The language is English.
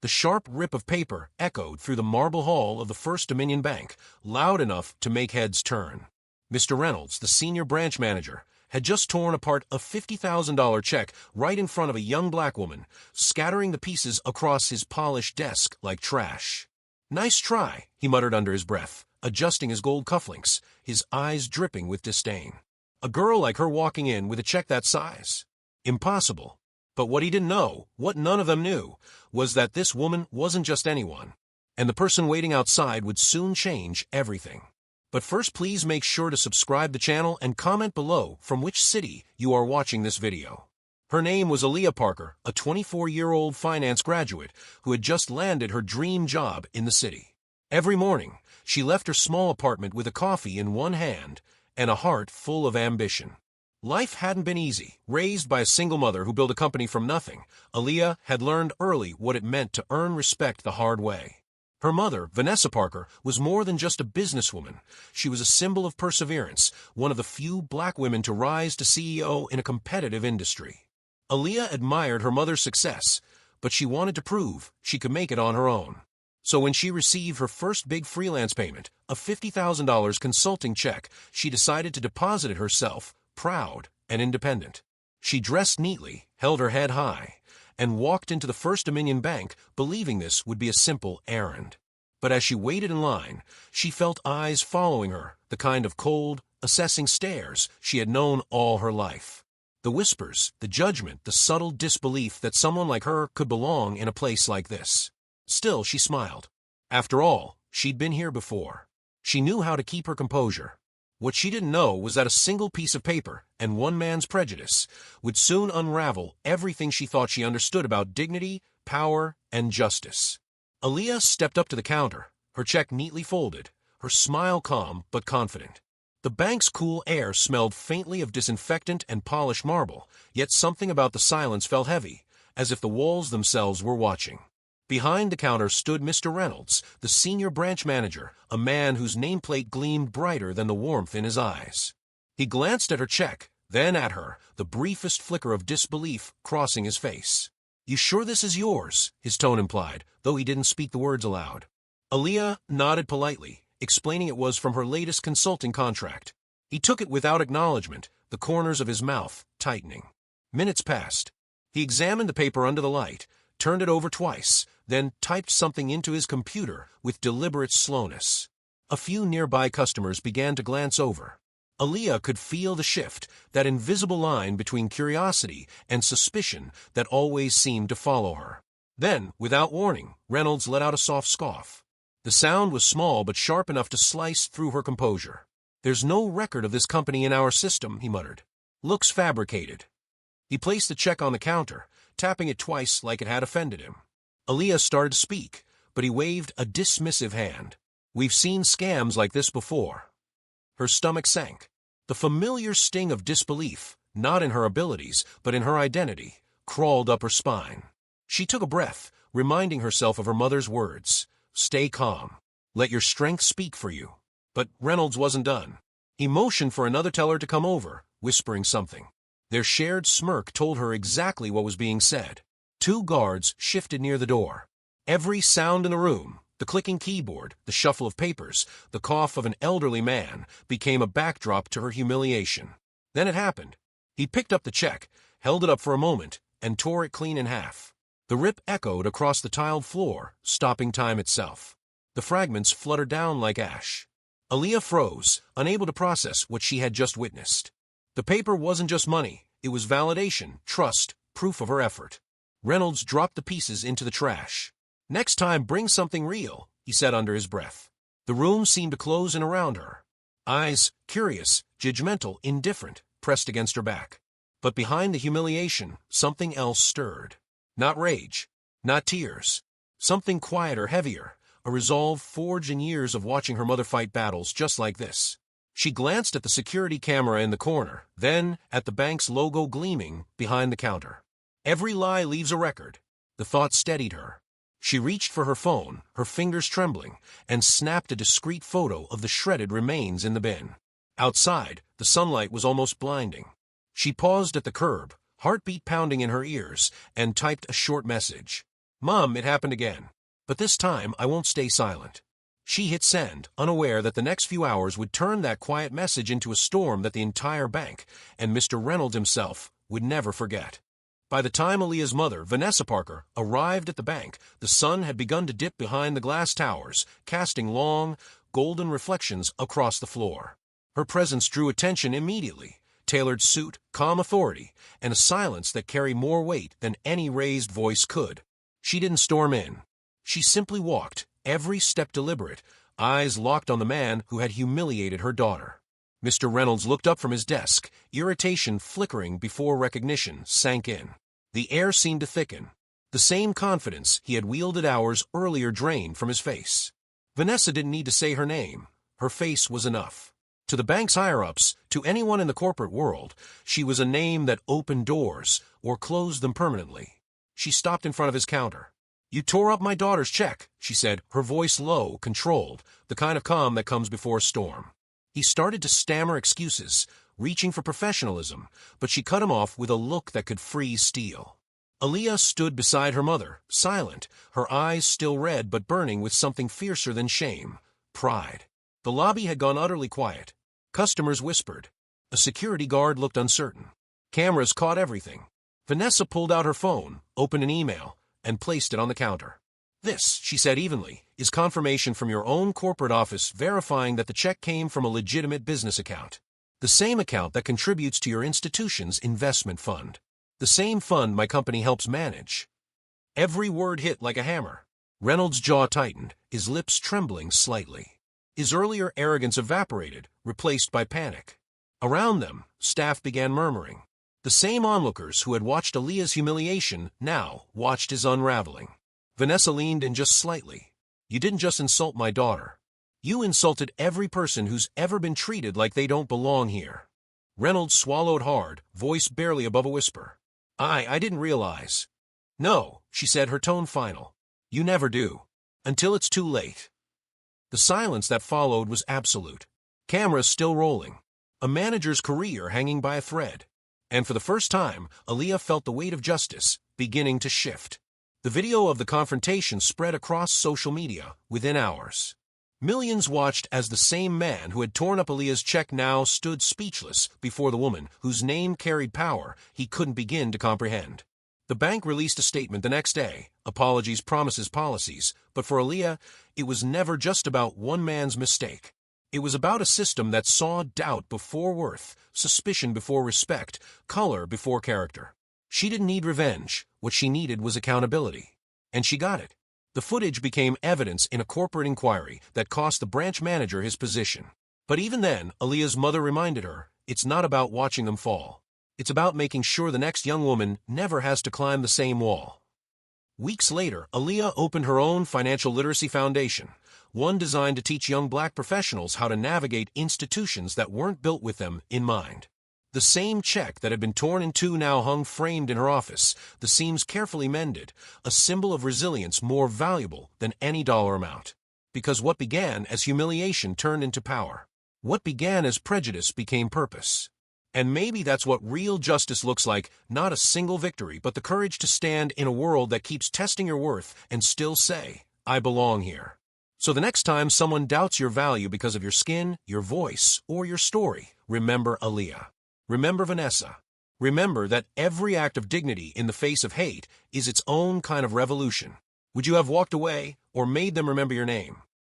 The sharp rip of paper echoed through the marble hall of the First Dominion Bank, loud enough to make heads turn. Mr. Reynolds, the senior branch manager, had just torn apart a $50,000 check right in front of a young black woman, scattering the pieces across his polished desk like trash. "Nice try," he muttered under his breath, adjusting his gold cufflinks, his eyes dripping with disdain. A girl like her walking in with a check that size? Impossible. But what he didn't know, what none of them knew, was that this woman wasn't just anyone, and the person waiting outside would soon change everything. But first, please make sure to subscribe the channel and comment below from which city you are watching this video. Her name was Aaliyah Parker, a 24-year-old finance graduate who had just landed her dream job in the city. Every morning, she left her small apartment with a coffee in one hand and a heart full of ambition. Life hadn't been easy. Raised by a single mother who built a company from nothing, Aaliyah had learned early what it meant to earn respect the hard way. Her mother, Vanessa Parker, was more than just a businesswoman. She was a symbol of perseverance, one of the few black women to rise to CEO in a competitive industry. Aaliyah admired her mother's success, but she wanted to prove she could make it on her own. So when she received her first big freelance payment, a $50,000 consulting check, she decided to deposit it herself, proud and independent. She dressed neatly, held her head high, and walked into the First Dominion Bank believing this would be a simple errand. But as she waited in line, she felt eyes following her, the kind of cold, assessing stares she had known all her life. The whispers, the judgment, the subtle disbelief that someone like her could belong in a place like this. Still, she smiled. After all, she'd been here before. She knew how to keep her composure. What she didn't know was that a single piece of paper and one man's prejudice would soon unravel everything she thought she understood about dignity, power, and justice. Aaliyah stepped up to the counter, her check neatly folded, her smile calm but confident. The bank's cool air smelled faintly of disinfectant and polished marble, yet something about the silence felt heavy, as if the walls themselves were watching. Behind the counter stood Mr. Reynolds, the senior branch manager, a man whose nameplate gleamed brighter than the warmth in his eyes. He glanced at her check, then at her, the briefest flicker of disbelief crossing his face. "You sure this is yours?" his tone implied, though he didn't speak the words aloud. Aaliyah nodded politely, explaining it was from her latest consulting contract. He took it without acknowledgement, the corners of his mouth tightening. Minutes passed. He examined the paper under the light, turned it over twice, then typed something into his computer with deliberate slowness. A few nearby customers began to glance over. Aaliyah could feel the shift, that invisible line between curiosity and suspicion that always seemed to follow her. Then, without warning, Reynolds let out a soft scoff. The sound was small but sharp enough to slice through her composure. "There's no record of this company in our system," he muttered. "Looks fabricated." He placed the check on the counter, tapping it twice like it had offended him. Aaliyah started to speak, but he waved a dismissive hand. "We've seen scams like this before." Her stomach sank. The familiar sting of disbelief, not in her abilities, but in her identity, crawled up her spine. She took a breath, reminding herself of her mother's words. "Stay calm. Let your strength speak for you." But Reynolds wasn't done. He motioned for another teller to come over, whispering something. Their shared smirk told her exactly what was being said. Two guards shifted near the door. Every sound in the room, the clicking keyboard, the shuffle of papers, the cough of an elderly man, became a backdrop to her humiliation. Then it happened. He picked up the check, held it up for a moment, and tore it clean in half. The rip echoed across the tiled floor, stopping time itself. The fragments fluttered down like ash. Aaliyah froze, unable to process what she had just witnessed. The paper wasn't just money. It was validation, trust, proof of her effort. Reynolds dropped the pieces into the trash. "Next time, bring something real," he said under his breath. The room seemed to close in around her. Eyes, curious, judgmental, indifferent, pressed against her back. But behind the humiliation, something else stirred. Not rage, not tears. Something quieter, heavier, a resolve forged in years of watching her mother fight battles just like this. She glanced at the security camera in the corner, then at the bank's logo gleaming behind the counter. Every lie leaves a record. The thought steadied her. She reached for her phone, her fingers trembling, and snapped a discreet photo of the shredded remains in the bin. Outside, the sunlight was almost blinding. She paused at the curb, heartbeat pounding in her ears, and typed a short message. "Mom, it happened again. But this time, I won't stay silent." She hit send, unaware that the next few hours would turn that quiet message into a storm that the entire bank, and Mr. Reynolds himself, would never forget. By the time Aaliyah's mother, Vanessa Parker, arrived at the bank, the sun had begun to dip behind the glass towers, casting long, golden reflections across the floor. Her presence drew attention immediately. Tailored suit, calm authority, and a silence that carried more weight than any raised voice could. She didn't storm in. She simply walked, every step deliberate, eyes locked on the man who had humiliated her daughter. Mr. Reynolds looked up from his desk, irritation flickering before recognition sank in. The air seemed to thicken. The same confidence he had wielded hours earlier drained from his face. Vanessa didn't need to say her name. Her face was enough. To the bank's higher-ups, to anyone in the corporate world, she was a name that opened doors or closed them permanently. She stopped in front of his counter. "You tore up my daughter's check," she said, her voice low, controlled, the kind of calm that comes before a storm. He started to stammer excuses, reaching for professionalism, but she cut him off with a look that could freeze steel. Aaliyah stood beside her mother, silent, her eyes still red but burning with something fiercer than shame, pride. The lobby had gone utterly quiet. Customers whispered. A security guard looked uncertain. Cameras caught everything. Vanessa pulled out her phone, opened an email, and placed it on the counter. "This," she said evenly, "is confirmation from your own corporate office verifying that the check came from a legitimate business account. The same account that contributes to your institution's investment fund. The same fund my company helps manage." Every word hit like a hammer. Reynolds' jaw tightened, his lips trembling slightly. His earlier arrogance evaporated, replaced by panic. Around them, staff began murmuring. The same onlookers who had watched Aaliyah's humiliation now watched his unraveling. Vanessa leaned in just slightly. "You didn't just insult my daughter. You insulted every person who's ever been treated like they don't belong here." Reynolds swallowed hard, voice barely above a whisper. I didn't realize." "No," she said, her tone final. "You never do. Until it's too late." The silence that followed was absolute. Cameras still rolling. A manager's career hanging by a thread. And for the first time, Aaliyah felt the weight of justice beginning to shift. The video of the confrontation spread across social media within hours. Millions watched as the same man who had torn up Aaliyah's check now stood speechless before the woman whose name carried power he couldn't begin to comprehend. The bank released a statement the next day, apologies, promises, policies, but for Aaliyah, it was never just about one man's mistake. It was about a system that saw doubt before worth, suspicion before respect, color before character. She didn't need revenge. What she needed was accountability. And she got it. The footage became evidence in a corporate inquiry that cost the branch manager his position. But even then, Aaliyah's mother reminded her, it's not about watching them fall. It's about making sure the next young woman never has to climb the same wall. Weeks later, Aaliyah opened her own financial literacy foundation, one designed to teach young black professionals how to navigate institutions that weren't built with them in mind. The same check that had been torn in two now hung framed in her office, the seams carefully mended, a symbol of resilience more valuable than any dollar amount. Because what began as humiliation turned into power. What began as prejudice became purpose. And maybe that's what real justice looks like, not a single victory, but the courage to stand in a world that keeps testing your worth and still say, I belong here. So the next time someone doubts your value because of your skin, your voice, or your story, remember Aaliyah. Remember Vanessa. Remember that every act of dignity in the face of hate is its own kind of revolution. Would you have walked away or made them remember your name?